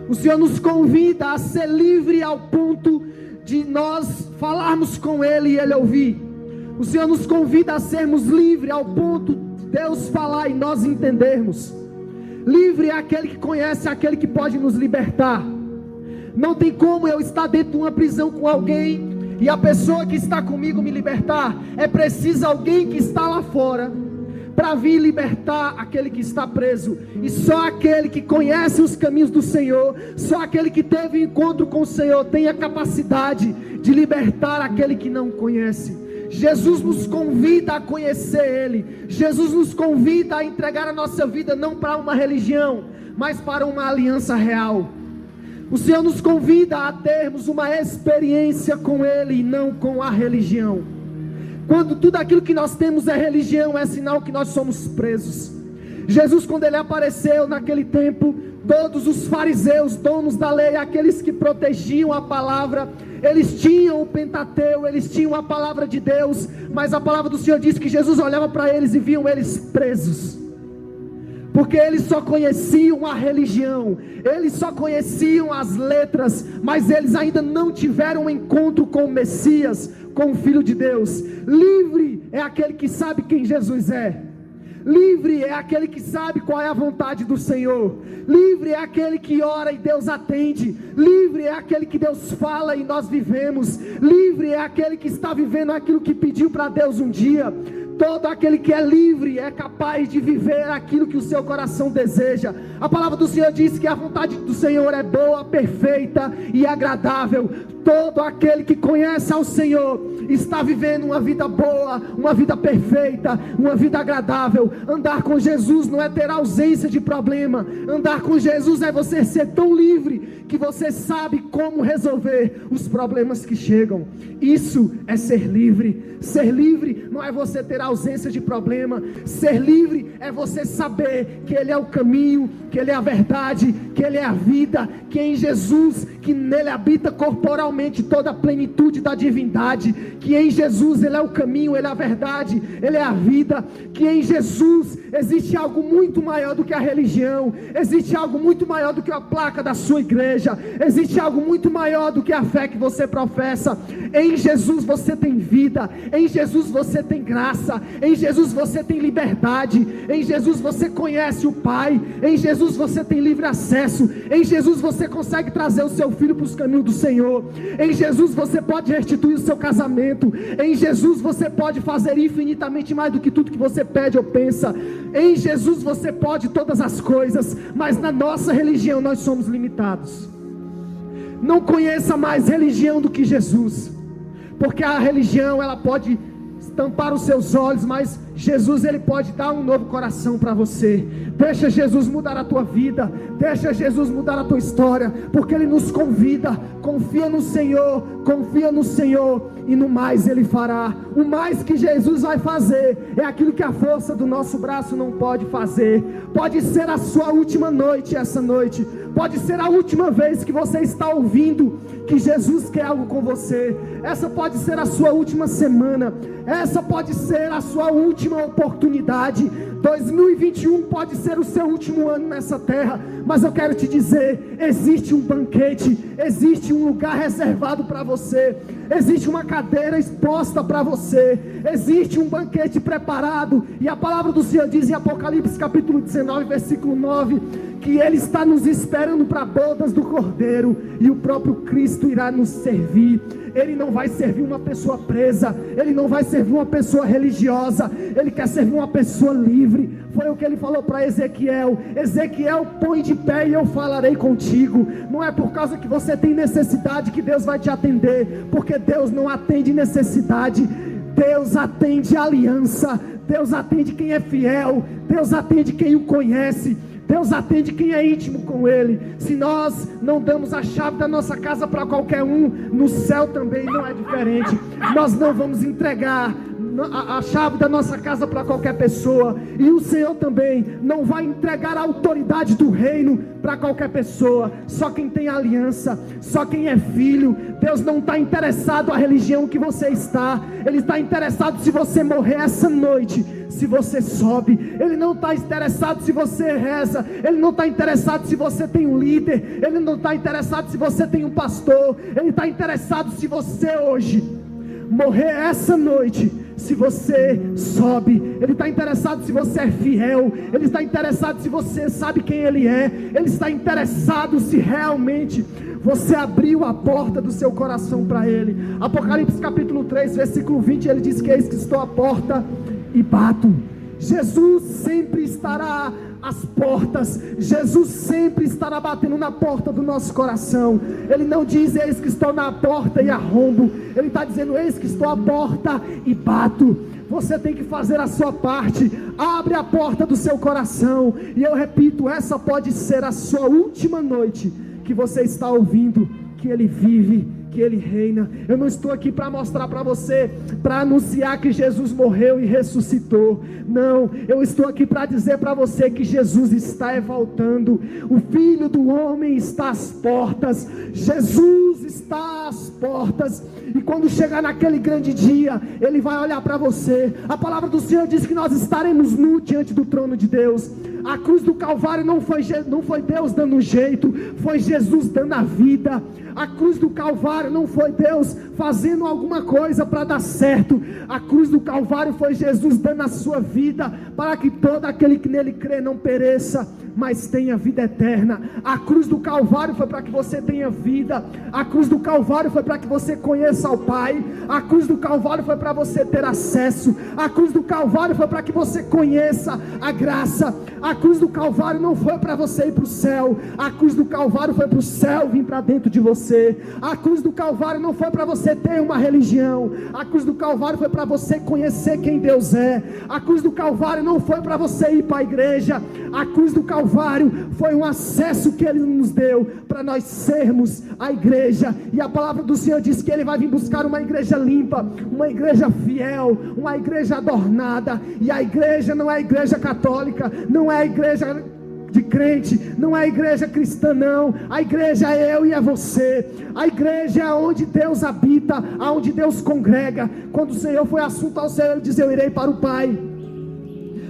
O Senhor nos convida a ser livre ao ponto de nós falarmos com Ele e Ele ouvir. O Senhor nos convida a sermos livres ao ponto de Deus falar e nós entendermos. Livre é aquele que conhece, aquele que pode nos libertar. Não tem como eu estar dentro de uma prisão com alguém e a pessoa que está comigo me libertar. É preciso alguém que está lá fora para vir libertar aquele que está preso. E só aquele que conhece os caminhos do Senhor, só aquele que teve encontro com o Senhor tem a capacidade de libertar aquele que não conhece. Jesus nos convida a conhecer Ele. Jesus nos convida a entregar a nossa vida não para uma religião, mas para uma aliança real. O Senhor nos convida a termos uma experiência com Ele e não com a religião. Quando tudo aquilo que nós temos é religião, é sinal que nós somos presos. Jesus, quando Ele apareceu naquele tempo, todos os fariseus, donos da lei, aqueles que protegiam a palavra, eles tinham o Pentateuco, eles tinham a palavra de Deus, mas a palavra do Senhor diz que Jesus olhava para eles e viam eles presos, porque eles só conheciam a religião, eles só conheciam as letras, mas eles ainda não tiveram um encontro com o Messias, com o Filho de Deus. Livre é aquele que sabe quem Jesus é. Livre é aquele que sabe qual é a vontade do Senhor. Livre é aquele que ora e Deus atende. Livre é aquele que Deus fala e nós vivemos. Livre é aquele que está vivendo aquilo que pediu para Deus um dia. Todo aquele que é livre é capaz de viver aquilo que o seu coração deseja. A palavra do Senhor diz que a vontade do Senhor é boa, perfeita e agradável. Todo aquele que conhece ao Senhor está vivendo uma vida boa, uma vida perfeita, uma vida agradável. Andar com Jesus não é ter ausência de problema. Andar com Jesus é você ser tão livre que você sabe como resolver os problemas que chegam. Isso é ser livre. Ser livre não é você ter ausência de problema. Ser livre é você saber que Ele é o caminho, que Ele é a verdade, que Ele é a vida, que em Jesus, que nele habita corporalmente toda a plenitude da divindade, que em Jesus Ele é o caminho, Ele é a verdade, Ele é a vida, que em Jesus existe algo muito maior do que a religião, existe algo muito maior do que a placa da sua igreja, existe algo muito maior do que a fé que você professa. Em Jesus você tem vida, em Jesus você tem graça, em Jesus você tem liberdade, em Jesus você conhece o Pai, em Jesus você tem livre acesso, em Jesus você consegue trazer o seu filho para os caminhos do Senhor, em Jesus você pode restituir o seu casamento, em Jesus você pode fazer infinitamente mais do que tudo que você pede ou pensa, em Jesus você pode todas as coisas, mas na nossa religião nós somos limitados. Não conheça mais religião do que Jesus, porque a religião ela pode tampar os seus olhos, mas Jesus Ele pode dar um novo coração para você. Deixa Jesus mudar a tua vida, deixa Jesus mudar a tua história, porque Ele nos convida. Confia no Senhor e no mais Ele fará. O mais que Jesus vai fazer é aquilo que a força do nosso braço não pode fazer. Pode ser a sua última noite, essa noite pode ser a última vez que você está ouvindo que Jesus quer algo com você. Essa pode ser a sua última semana, essa pode ser a sua última oportunidade. 2021 pode ser o seu último ano nessa terra, mas eu quero te dizer, existe um banquete, existe um lugar reservado para você, existe uma cadeira exposta para você, existe um banquete preparado, e a palavra do Senhor diz em Apocalipse capítulo 19, versículo 9, que Ele está nos esperando para bodas do Cordeiro, e o próprio Cristo irá nos servir. Ele não vai servir uma pessoa presa, Ele não vai servir uma pessoa religiosa, Ele quer servir uma pessoa livre. Foi o que Ele falou para Ezequiel: Ezequiel, põe de pé e eu falarei contigo. Não é por causa que você tem necessidade que Deus vai te atender, porque Deus não atende necessidade, Deus atende aliança, Deus atende quem é fiel, Deus atende quem o conhece, Deus atende quem é íntimo com Ele. Se nós não damos a chave da nossa casa para qualquer um, no céu também não é diferente. Nós não vamos entregar a chave da nossa casa para qualquer pessoa, e o Senhor também não vai entregar a autoridade do reino para qualquer pessoa. Só quem tem aliança, só quem é filho. Deus não está interessado na religião que você está, Ele está interessado se você morrer essa noite, se você sobe. Ele não está interessado se você reza, Ele não está interessado se você tem um líder, Ele não está interessado se você tem um pastor, Ele está interessado se você hoje morrer essa noite, se você sobe. Ele está interessado se você é fiel, Ele está interessado se você sabe quem Ele é, Ele está interessado se realmente você abriu a porta do seu coração para Ele. Apocalipse capítulo 3, versículo 20, Ele diz que eis que estou à porta e bato. Jesus sempre estará às portas, Jesus sempre estará batendo na porta do nosso coração. Ele não diz eis que estou na porta e arrombo, Ele está dizendo eis que estou à porta e bato. Você tem que fazer a sua parte, abre a porta do seu coração. E eu repito, essa pode ser a sua última noite que você está ouvindo que Ele vive, que Ele reina. Eu não estou aqui para mostrar para você, para anunciar que Jesus morreu e ressuscitou. Não, eu estou aqui para dizer para você que Jesus está voltando. O Filho do Homem está às portas. Jesus está às portas. E quando chegar naquele grande dia, Ele vai olhar para você. A palavra do Senhor diz que nós estaremos nus diante do trono de Deus. A cruz do Calvário não foi Deus dando um jeito, foi Jesus dando a vida. A cruz do Calvário não foi Deus fazendo alguma coisa para dar certo. A cruz do Calvário foi Jesus dando a sua vida, para que todo aquele que nele crê não pereça, mas tenha vida eterna. A cruz do Calvário foi para que você tenha vida. A cruz do Calvário foi para que você conheça o Pai. A cruz do Calvário foi para você ter acesso. A cruz do Calvário foi para que você conheça a graça. A cruz do Calvário não foi para você ir para o céu. A cruz do Calvário foi para o céu vir para dentro de você. A cruz do Calvário não foi para você ter uma religião. A cruz do Calvário foi para você conhecer quem Deus é. A cruz do Calvário não foi para você ir para a igreja. A cruz do Calvário foi um acesso que Ele nos deu para nós sermos a igreja. E a palavra do Senhor diz que Ele vai vir buscar uma igreja limpa, uma igreja fiel, uma igreja adornada. E a igreja não é a igreja católica, não é a igreja de crente, não é a igreja cristã não. A igreja é eu e é você. A igreja é onde Deus habita, aonde Deus congrega. Quando o Senhor foi assunto ao céu, Ele diz: eu irei para o Pai,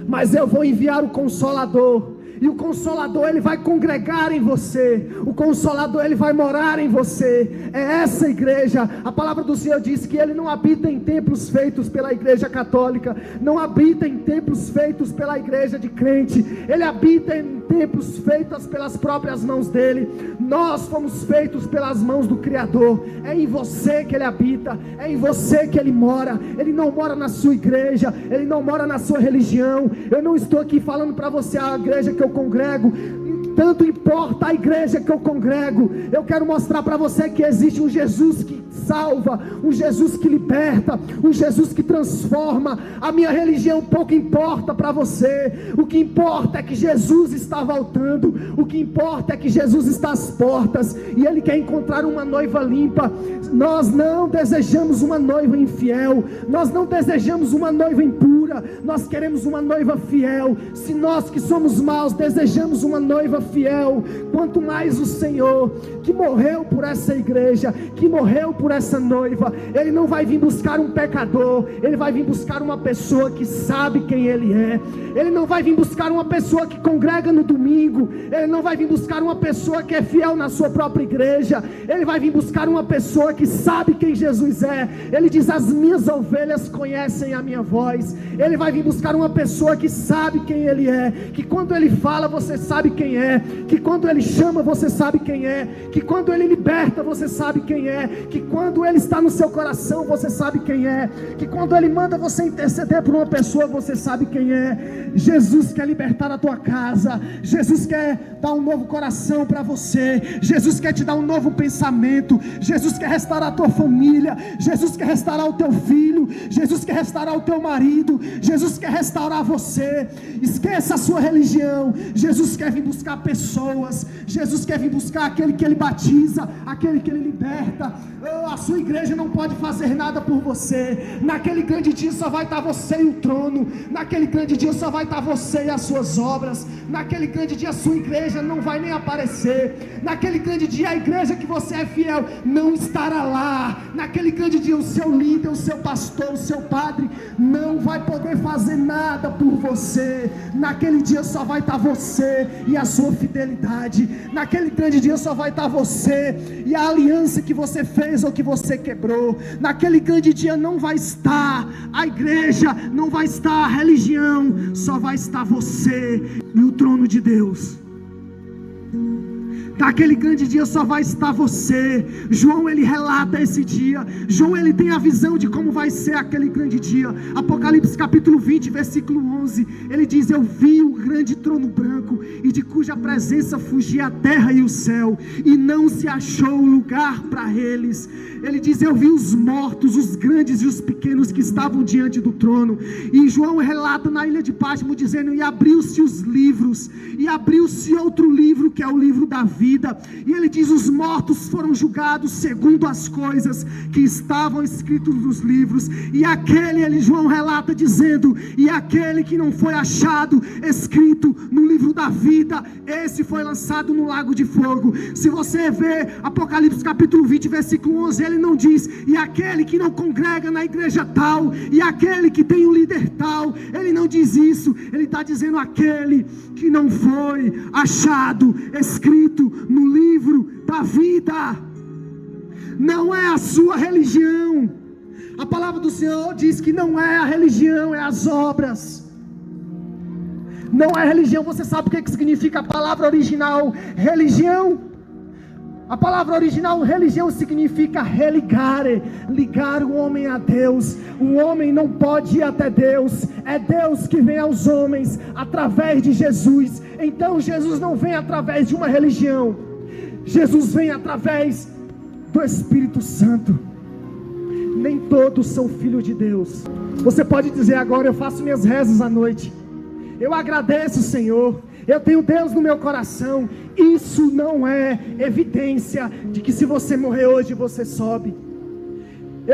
mas eu vou enviar o Consolador. E o Consolador, Ele vai congregar em você. O Consolador, Ele vai morar em você. É essa igreja. A palavra do Senhor diz que Ele não habita em templos feitos pela igreja católica, não habita em templos feitos pela igreja de crente. Ele habita em templos feitos pelas próprias mãos dEle. Nós fomos feitos pelas mãos do Criador. É em você que Ele habita, é em você que Ele mora. Ele não mora na sua igreja, Ele não mora na sua religião. Eu não estou aqui falando para você a igreja que eu congrego, tanto importa a igreja que eu congrego. Eu quero mostrar para você que existe um Jesus que salva, um Jesus que liberta, um Jesus que transforma. A minha religião pouco importa para você. O que importa é que Jesus está voltando. O que importa é que Jesus está às portas e Ele quer encontrar uma noiva limpa. Nós não desejamos uma noiva infiel, nós não desejamos uma noiva impura, nós queremos uma noiva fiel. Se nós que somos maus desejamos uma noiva fiel, quanto mais o Senhor que morreu por essa igreja, que morreu por essa noiva. Ele não vai vir buscar um pecador, Ele vai vir buscar uma pessoa que sabe quem Ele é. Ele não vai vir buscar uma pessoa que congrega no domingo, Ele não vai vir buscar uma pessoa que é fiel na sua própria igreja. Ele vai vir buscar uma pessoa que sabe quem Jesus é. Ele diz: as minhas ovelhas conhecem a minha voz. Ele vai vir buscar uma pessoa que sabe quem Ele é, que quando Ele fala você sabe quem é, que quando Ele chama você sabe quem é, que quando Ele liberta você sabe quem é, que quando Ele está no seu coração você sabe quem é, que quando Ele manda você interceder por uma pessoa você sabe quem é. Jesus quer libertar a tua casa, Jesus quer dar um novo coração para você, Jesus quer te dar um novo pensamento, Jesus quer restaurar a tua família, Jesus quer restaurar o teu filho, filho, Jesus quer restaurar o teu marido, Jesus quer restaurar você. Esqueça a sua religião. Jesus quer vir buscar pessoas, Jesus quer vir buscar aquele que Ele batiza, aquele que Ele liberta. A sua igreja não pode fazer nada por você. Naquele grande dia só vai estar você e o trono. Naquele grande dia só vai estar você e as suas obras. Naquele grande dia a sua igreja não vai nem aparecer. Naquele grande dia a igreja que você é fiel não estará lá. Naquele grande dia o seu líder, o seu pastor, o seu padre não vai poder fazer nada por você. Naquele dia só vai estar você e a sua fidelidade. Naquele grande dia só vai estar você e a aliança que você fez ou que você quebrou. Naquele grande dia não vai estar a igreja, não vai estar a religião, só vai estar você e o trono de Deus. Naquele grande dia só vai estar você. João, ele relata esse dia. João, ele tem a visão de como vai ser aquele grande dia. Apocalipse capítulo 20, versículo 11, ele diz: eu vi o grande trono branco, e de cuja presença fugia a terra e o céu, e não se achou lugar para eles. Ele diz: eu vi os mortos, os grandes e os pequenos que estavam diante do trono. E João relata na ilha de Patmos dizendo: e abriu-se os livros, e abriu-se outro livro, que é o livro da vida. E ele diz: os mortos foram julgados segundo as coisas que estavam escritas nos livros. E aquele, João relata dizendo: e aquele que não foi achado escrito no livro da vida, esse foi lançado no lago de fogo. Se você vê Apocalipse capítulo 20, versículo 11, ele não diz: e aquele que não congrega na igreja tal, e aquele que tem um líder tal. Ele não diz isso. Ele está dizendo: aquele que não foi achado escrito no livro da vida. Não é a sua religião. A palavra do Senhor diz que não é a religião, é as obras. Não é religião. Você sabe o que significa a palavra original religião? A palavra original religião significa religare, ligar o homem a Deus. O homem não pode ir até Deus, é Deus que vem aos homens através de Jesus. Então Jesus não vem através de uma religião, Jesus vem através do Espírito Santo. Nem todos são filhos de Deus. Você pode dizer agora: eu faço minhas rezas à noite, eu agradeço, Senhor, eu tenho Deus no meu coração. Isso não é evidência de que se você morrer hoje você sobe.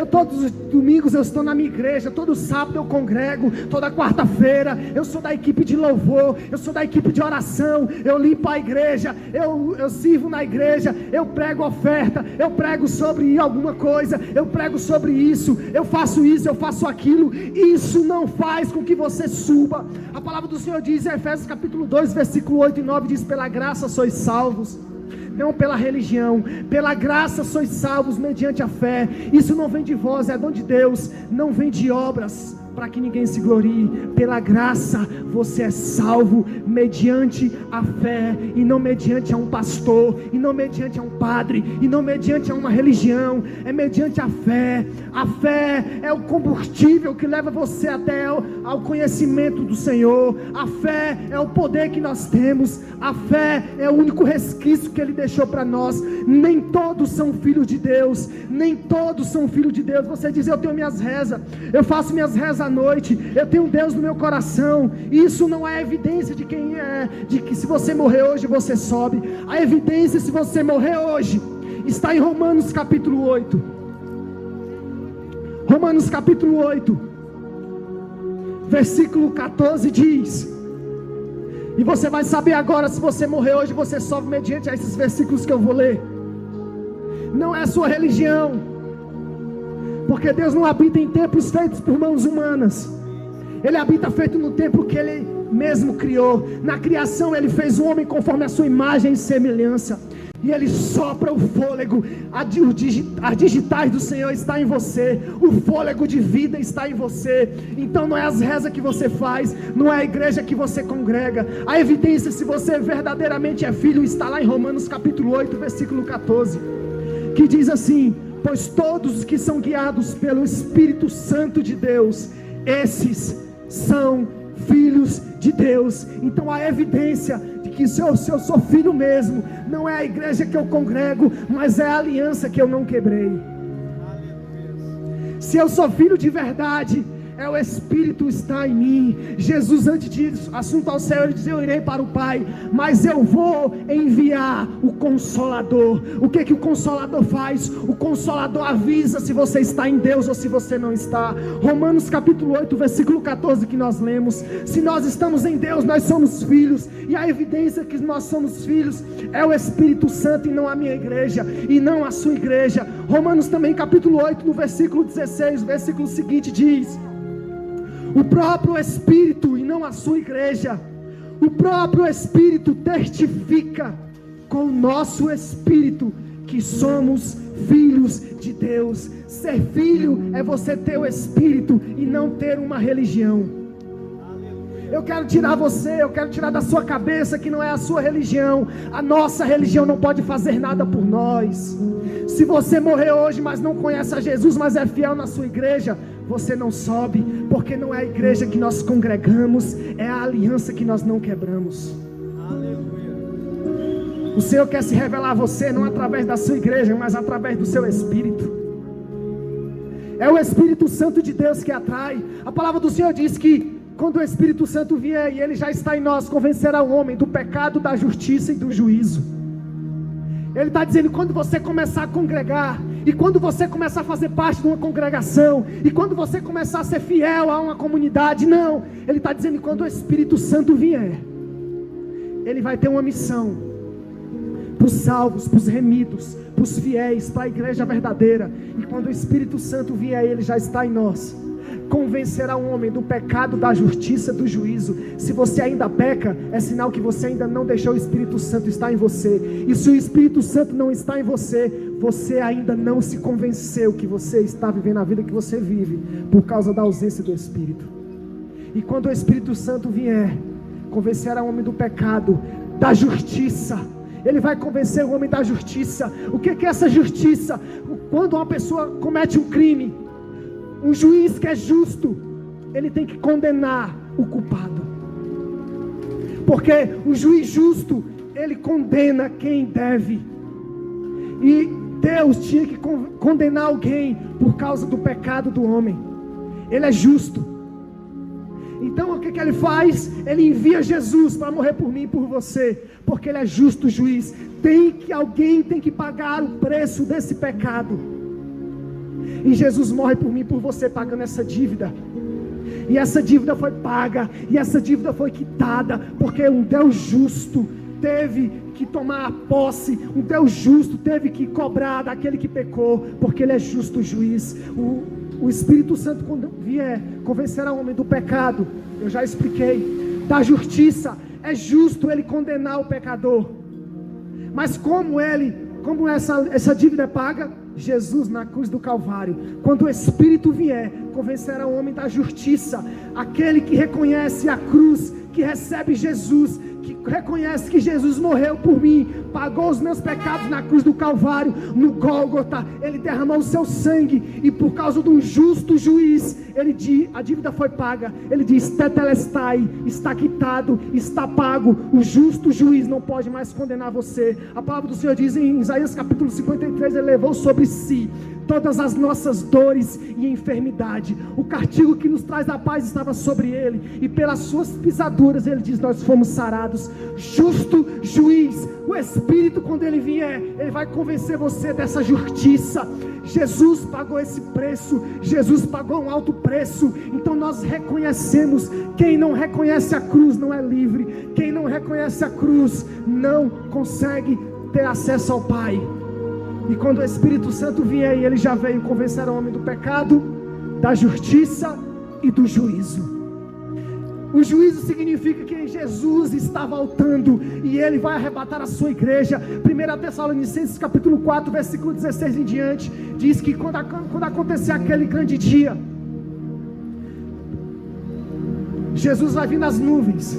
Todos os domingos eu estou na minha igreja, todo sábado eu congrego, toda quarta-feira eu sou da equipe de louvor, eu sou da equipe de oração, eu limpo a igreja, eu sirvo na igreja, eu prego oferta, eu prego sobre alguma coisa, eu prego sobre isso, eu faço aquilo. Isso não faz com que você suba. A palavra do Senhor diz em Efésios capítulo 2, versículo 8 e 9, diz: pela graça sois salvos, não pela religião, pela graça sois salvos mediante a fé. Isso não vem de vós, é dom de Deus, não vem de obras, para que ninguém se glorie. Pela graça você é salvo mediante a fé, e não mediante a um pastor, e não mediante a um padre, e não mediante a uma religião. É mediante a fé. A fé é o combustível que leva você até ao conhecimento do Senhor. A fé é o poder que nós temos. A fé é o único resquício que Ele deixou para nós. Nem todos são filhos de Deus, nem todos são filhos de Deus. Você diz: eu tenho minhas rezas, eu faço minhas rezas à noite, eu tenho Deus no meu coração. Isso não é evidência de quem é, de que se você morrer hoje você sobe. A evidência, se você morrer hoje, está em Romanos capítulo 8. Romanos capítulo 8, versículo 14 diz, e você vai saber agora se você morrer hoje você sobe mediante a esses versículos que eu vou ler. Não é sua religião, porque Deus não habita em templos feitos por mãos humanas. Ele habita feito no templo que Ele mesmo criou. Na criação Ele fez o homem conforme a sua imagem e semelhança, e Ele sopra o fôlego. As digitais do Senhor está em você, o fôlego de vida está em você. Então não é as rezas que você faz, não é a igreja que você congrega. A evidência se você verdadeiramente é filho está lá em Romanos capítulo 8, versículo 14, que diz assim: pois todos os que são guiados pelo Espírito Santo de Deus, esses são filhos de Deus. Então a evidência de que se eu sou filho mesmo, não é a igreja que eu congrego, mas é a aliança que eu não quebrei. Se eu sou filho de verdade, o Espírito está em mim. Jesus, antes disso, assunto ao céu, ele diz: eu irei para o Pai, mas eu vou enviar o Consolador. O que o Consolador faz? O Consolador avisa se você está em Deus ou se você não está. Romanos capítulo 8, versículo 14 que nós lemos: se nós estamos em Deus, nós somos filhos, e a evidência que nós somos filhos é o Espírito Santo, e não a minha igreja, e não a sua igreja. Romanos também capítulo 8, no versículo 16, o versículo seguinte diz: o próprio Espírito, e não a sua igreja, o próprio Espírito testifica com o nosso Espírito que somos filhos de Deus. Ser filho é você ter o Espírito e não ter uma religião. Eu quero tirar você, eu quero tirar da sua cabeça que não é a sua religião. A nossa religião não pode fazer nada por nós. Se você morrer hoje, mas não conhece a Jesus, mas é fiel na sua igreja, você não sobe, porque não é a igreja que nós congregamos, é a aliança que nós não quebramos. Aleluia. O Senhor quer se revelar a você, não através da sua igreja, mas através do seu Espírito. É o Espírito Santo de Deus que atrai. A palavra do Senhor diz que quando o Espírito Santo vier, e Ele já está em nós, convencerá o homem do pecado, da justiça e do juízo. Ele está dizendo: quando você começar a congregar, e quando você começar a fazer parte de uma congregação, e quando você começar a ser fiel a uma comunidade, não, Ele está dizendo que quando o Espírito Santo vier, Ele vai ter uma missão, para os salvos, para os remidos, para os fiéis, para a igreja verdadeira. E quando o Espírito Santo vier, Ele já está em nós, convencerá o homem do pecado, da justiça, do juízo. Se você ainda peca, é sinal que você ainda não deixou o Espírito Santo estar em você. E se o Espírito Santo não está em você, você ainda não se convenceu que você está vivendo a vida que você vive, por causa da ausência do Espírito. E quando o Espírito Santo vier, convencerá o homem do pecado, da justiça. Ele vai convencer o homem da justiça. O que é essa justiça? Quando uma pessoa comete um crime, um juiz que é justo, ele tem que condenar o culpado, porque o juiz justo, ele condena quem deve. E Deus tinha que condenar alguém por causa do pecado do homem. Ele é justo. Então o que ele faz? Ele envia Jesus para morrer por mim e por você, porque Ele é justo juiz. Alguém tem que pagar o preço desse pecado. E Jesus morre por mim e por você, pagando essa dívida. E essa dívida foi paga, e essa dívida foi quitada, porque um Deus justo teve que tomar a posse, um Deus justo teve que cobrar daquele que pecou, porque Ele é justo juiz. O Espírito Santo, quando vier, convencerá o homem do pecado, eu já expliquei, da justiça. É justo Ele condenar o pecador, mas como essa dívida é paga? Jesus na cruz do Calvário. Quando o Espírito vier, convencerá o homem da justiça, aquele que reconhece a cruz, que recebe Jesus, que reconhece que Jesus morreu por mim, pagou os meus pecados na cruz do Calvário, no Gólgota. Ele derramou o seu sangue, e por causa de um justo juiz, ele diz: a dívida foi paga. Ele diz: tetelestai, está quitado, está pago. O justo juiz não pode mais condenar você. A palavra do Senhor diz em Isaías capítulo 53, Ele levou sobre si todas as nossas dores e enfermidade. O castigo que nos traz a paz estava sobre Ele, e pelas suas pisaduras, Ele diz, nós fomos sarados. Justo juiz. O Espírito, quando Ele vier, Ele vai convencer você dessa justiça. Jesus pagou esse preço, Jesus pagou um alto preço. Então nós reconhecemos. Quem não reconhece a cruz não é livre. Quem não reconhece a cruz não consegue ter acesso ao Pai. E quando o Espírito Santo vier, e Ele já veio convencer o homem do pecado, da justiça e do juízo. O juízo significa que Jesus está voltando, e Ele vai arrebatar a sua igreja. 1 Tessalonicenses capítulo 4, versículo 16 em diante, diz que quando acontecer aquele grande dia, Jesus vai vir nas nuvens,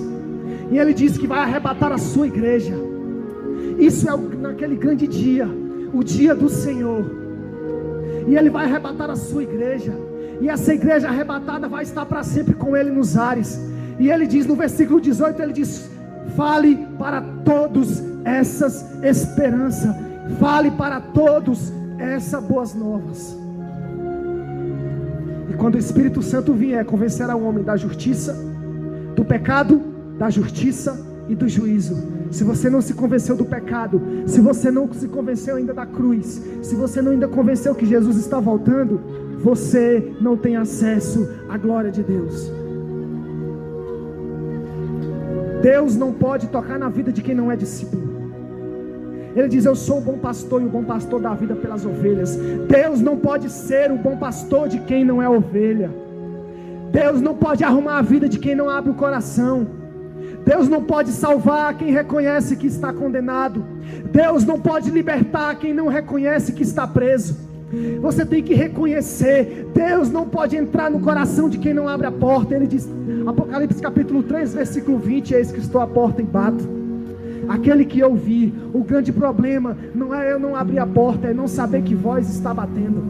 e Ele diz que vai arrebatar a sua igreja. Isso é naquele grande dia, o dia do Senhor. E Ele vai arrebatar a sua igreja, e essa igreja arrebatada vai estar para sempre com Ele nos ares. E Ele diz no versículo 18, Ele diz: fale para todos essas esperanças, fale para todos essas boas novas. E quando o Espírito Santo vier, convencerá o homem da justiça, do pecado, da justiça e do juízo. Se você não se convenceu do pecado, se você não se convenceu ainda da cruz, se você não ainda convenceu que Jesus está voltando, você não tem acesso à glória de Deus. Deus não pode tocar na vida de quem não é discípulo. Ele diz: eu sou o bom pastor e o bom pastor dá a vida pelas ovelhas. Deus não pode ser o bom pastor de quem não é ovelha. Deus não pode arrumar a vida de quem não abre o coração. Deus não pode salvar quem reconhece que está condenado. Deus não pode libertar quem não reconhece que está preso. Você tem que reconhecer. Deus não pode entrar no coração de quem não abre a porta. Ele diz, Apocalipse capítulo 3, versículo 20: eis que estou à porta e bato. Aquele que ouvir. O grande problema não é eu não abrir a porta, é não saber que voz está batendo,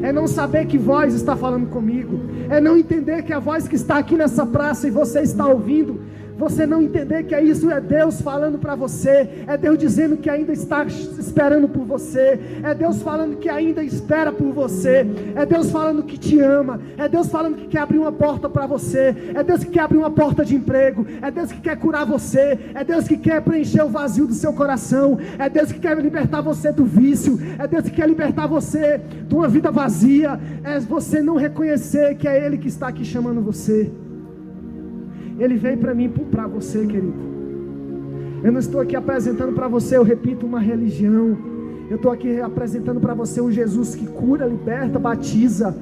é não saber que voz está falando comigo, é não entender que a voz que está aqui nessa praça e você está ouvindo, você não entender que isso é Deus falando para você, é Deus dizendo que ainda está esperando por você, é Deus falando que ainda espera por você, é Deus falando que te ama, é Deus falando que quer abrir uma porta para você, é Deus que quer abrir uma porta de emprego, é Deus que quer curar você, é Deus que quer preencher o vazio do seu coração, é Deus que quer libertar você do vício, é Deus que quer libertar você de uma vida vazia. É você não reconhecer que é Ele que está aqui chamando você. Ele veio para mim, para você, querido. Eu não estou aqui apresentando para você, eu repito, uma religião. Eu estou aqui apresentando para você um Jesus que cura, liberta, batiza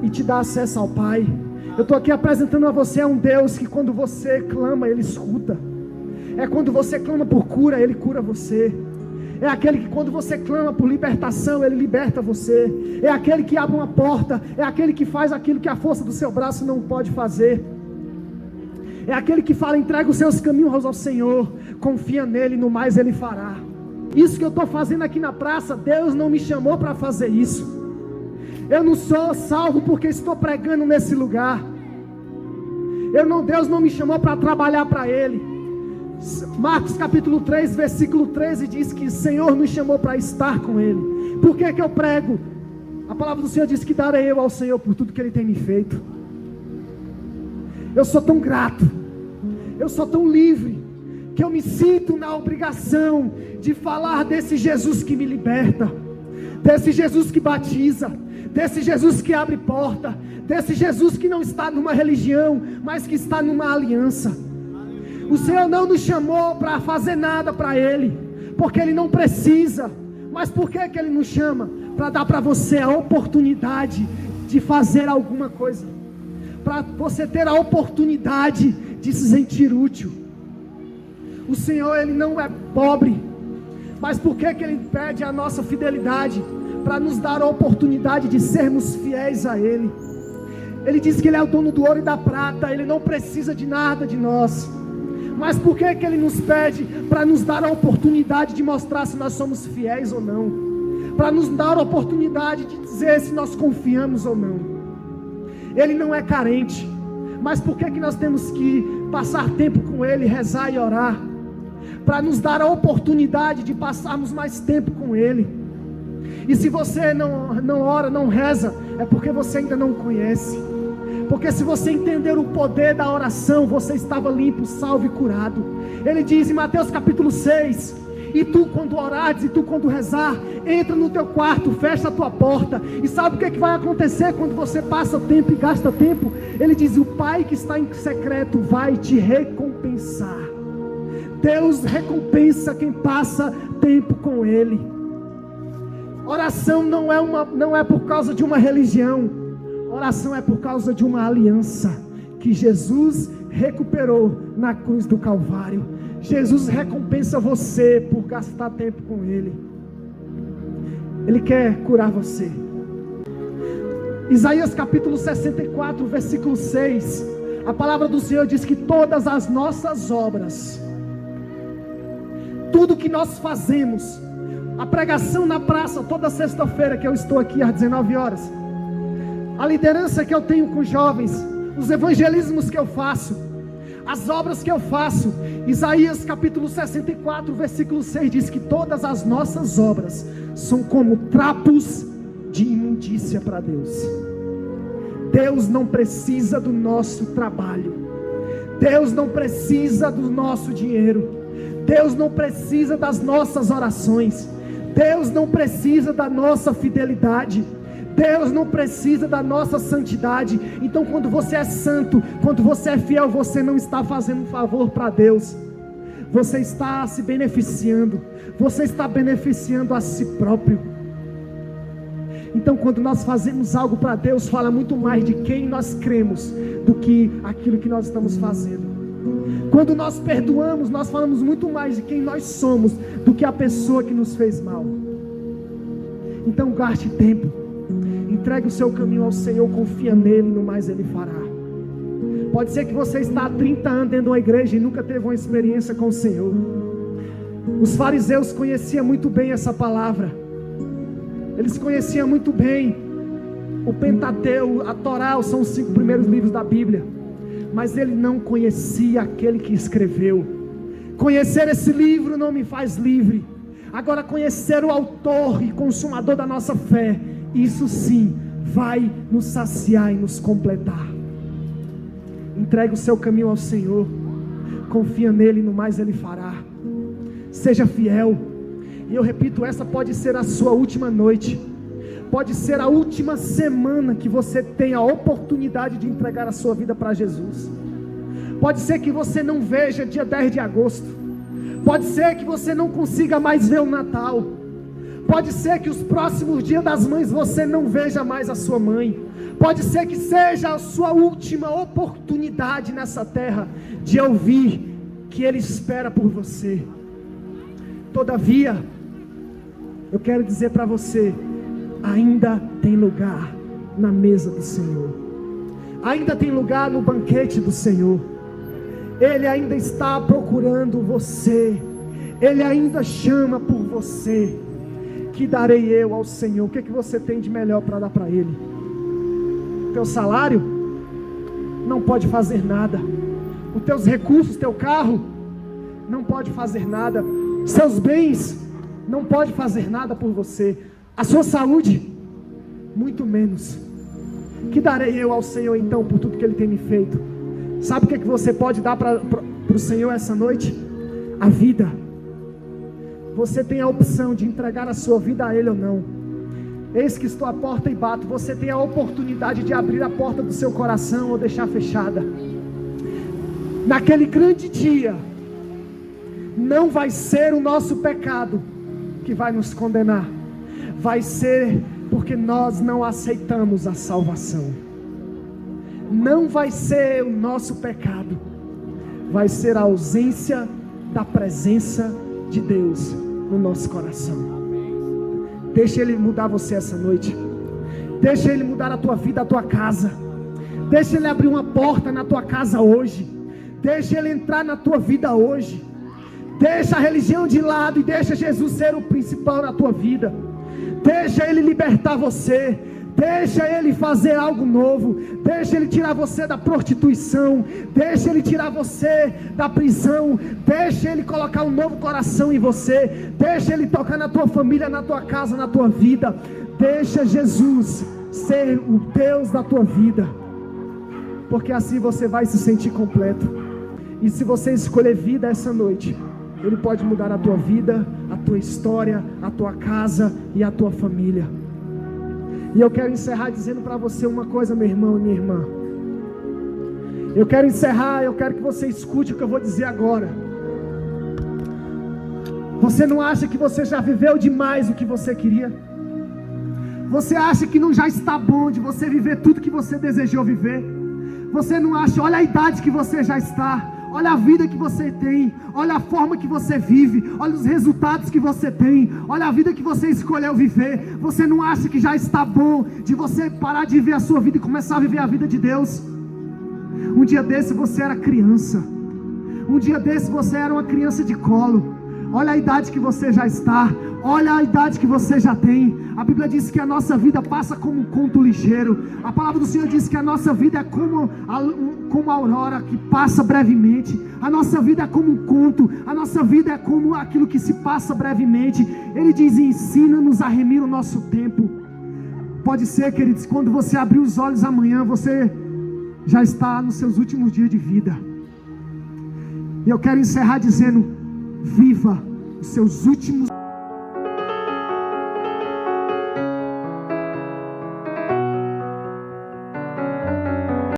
e te dá acesso ao Pai. Eu estou aqui apresentando a você um Deus que quando você clama, Ele escuta. É quando você clama por cura, Ele cura você. É aquele que quando você clama por libertação, Ele liberta você. É aquele que abre uma porta, é aquele que faz aquilo que a força do seu braço não pode fazer. É aquele que fala: entrega os seus caminhos ao Senhor, confia nele, no mais Ele fará. Isso que eu estou fazendo aqui na praça, Deus não me chamou para fazer isso. Eu não sou salvo porque estou pregando nesse lugar. Deus não me chamou para trabalhar para Ele. Marcos capítulo 3, versículo 13 diz que o Senhor nos chamou para estar com Ele. Por que eu prego? A palavra do Senhor diz que darei eu ao Senhor por tudo que Ele tem me feito. Eu sou tão grato, eu sou tão livre, que eu me sinto na obrigação de falar desse Jesus que me liberta, desse Jesus que batiza, desse Jesus que abre porta, desse Jesus que não está numa religião, mas que está numa aliança. O Senhor não nos chamou para fazer nada para Ele, porque Ele não precisa. Mas por que Ele nos chama? Para dar para você a oportunidade de fazer alguma coisa, para você ter a oportunidade de se sentir útil. O Senhor, Ele não é pobre, mas por que Ele pede a nossa fidelidade? Para nos dar a oportunidade de sermos fiéis a Ele. Ele diz que Ele é o dono do ouro e da prata, Ele não precisa de nada de nós. Mas por que Ele nos pede? Para nos dar a oportunidade de mostrar se nós somos fiéis ou não, para nos dar a oportunidade de dizer se nós confiamos ou não. Ele não é carente, mas por que nós temos que passar tempo com Ele, rezar e orar? Para nos dar a oportunidade de passarmos mais tempo com Ele. E se você não ora, não reza, é porque você ainda não conhece. Porque se você entender o poder da oração, você estava limpo, salvo e curado. Ele diz em Mateus capítulo 6: e tu quando orares, e tu quando rezar, entra no teu quarto, fecha a tua porta, e sabe o que vai acontecer quando você passa tempo e gasta tempo? Ele diz: o Pai que está em secreto vai te recompensar. Deus recompensa quem passa tempo com Ele. Oração não é por causa de uma religião, oração é por causa de uma aliança que Jesus recuperou na cruz do Calvário. Jesus recompensa você por gastar tempo com Ele. Ele quer curar você. Isaías capítulo 64, versículo 6. A palavra do Senhor diz que todas as nossas obras, tudo que nós fazemos, a pregação na praça toda sexta-feira que eu estou aqui às 19 horas, a liderança que eu tenho com jovens, os evangelismos que eu faço, as obras que eu faço, Isaías capítulo 64, versículo 6 diz que todas as nossas obras são como trapos de imundícia para Deus. Deus não precisa do nosso trabalho, Deus não precisa do nosso dinheiro, Deus não precisa das nossas orações, Deus não precisa da nossa fidelidade, Deus não precisa da nossa santidade. Então quando você é santo, quando você é fiel, você não está fazendo um favor para Deus, você está se beneficiando, você está beneficiando a si próprio. Então quando nós fazemos algo para Deus, fala muito mais de quem nós cremos do que aquilo que nós estamos fazendo. Quando nós perdoamos, nós falamos muito mais de quem nós somos do que a pessoa que nos fez mal. Então gaste tempo, entregue o seu caminho ao Senhor, confia nele, no mais ele fará. Pode ser que você está há 30 anos dentro de uma igreja e nunca teve uma experiência com o Senhor. Os fariseus conheciam muito bem essa palavra, eles conheciam muito bem o Pentateuco, a Torá, são os 5 primeiros livros da Bíblia, mas ele não conhecia aquele que escreveu. Conhecer esse livro não me faz livre, agora conhecer o autor e consumador da nossa fé, isso sim vai nos saciar e nos completar. Entregue o seu caminho ao Senhor, confia nele, no mais ele fará. Seja fiel. E eu repito, essa pode ser a sua última noite, pode ser a última semana que você tem a oportunidade de entregar a sua vida para Jesus. Pode ser que você não veja dia 10 de agosto, pode ser que você não consiga mais ver o Natal, pode ser que os próximos dias das mães você não veja mais a sua mãe, pode ser que seja a sua última oportunidade nessa terra de ouvir que Ele espera por você. Todavia, eu quero dizer para você, ainda tem lugar na mesa do Senhor, ainda tem lugar no banquete do Senhor. Ele ainda está procurando você, Ele ainda chama por você. Que darei eu ao Senhor? O que você tem de melhor para dar para Ele? Teu salário não pode fazer nada, os teus recursos, teu carro não pode fazer nada, seus bens não pode fazer nada por você, a sua saúde muito menos. Que darei eu ao Senhor então por tudo que Ele tem me feito? Sabe o que você pode dar para o Senhor essa noite? A vida. Você tem a opção de entregar a sua vida a Ele ou não. Eis que estou à porta e bato. Você tem a oportunidade de abrir a porta do seu coração ou deixar fechada. Naquele grande dia, não vai ser o nosso pecado que vai nos condenar, vai ser porque nós não aceitamos a salvação. Não vai ser o nosso pecado, vai ser a ausência da presença de Deus no nosso coração. Deixa Ele mudar você essa noite, deixa Ele mudar a tua vida, a tua casa, deixa Ele abrir uma porta na tua casa hoje, deixa Ele entrar na tua vida hoje. Deixa a religião de lado e deixa Jesus ser o principal na tua vida. Deixa Ele libertar você, deixa Ele fazer algo novo, deixa Ele tirar você da prostituição, deixa Ele tirar você da prisão, deixa Ele colocar um novo coração em você, deixa Ele tocar na tua família, na tua casa, na tua vida. Deixa Jesus ser o Deus da tua vida, porque assim você vai se sentir completo. E se você escolher vida essa noite, Ele pode mudar a tua vida, a tua história, a tua casa e a tua família. E eu quero encerrar dizendo para você uma coisa, meu irmão e minha irmã. Eu quero que você escute o que eu vou dizer agora. Você não acha que você já viveu demais o que você queria? Você acha que não já está bom de você viver tudo que você desejou viver? Você não acha? Olha a idade que você já está. Olha a vida que você tem, olha a forma que você vive, olha os resultados que você tem, olha a vida que você escolheu viver. Você não acha que já está bom de você parar de viver a sua vida e começar a viver a vida de Deus? Um dia desse você era criança, um dia desse você era uma criança de colo. Olha a idade que você já está, olha a idade que você já tem. A Bíblia diz que a nossa vida passa como um conto ligeiro. A palavra do Senhor diz que a nossa vida é como a aurora que passa brevemente. A nossa vida é como um conto, a nossa vida é como aquilo que se passa brevemente. Ele diz: ensina-nos a remir o nosso tempo. pode ser, queridos, quando você abrir os olhos amanhã, você já está nos seus últimos dias de vida. E eu quero encerrar dizendo: viva os seus últimos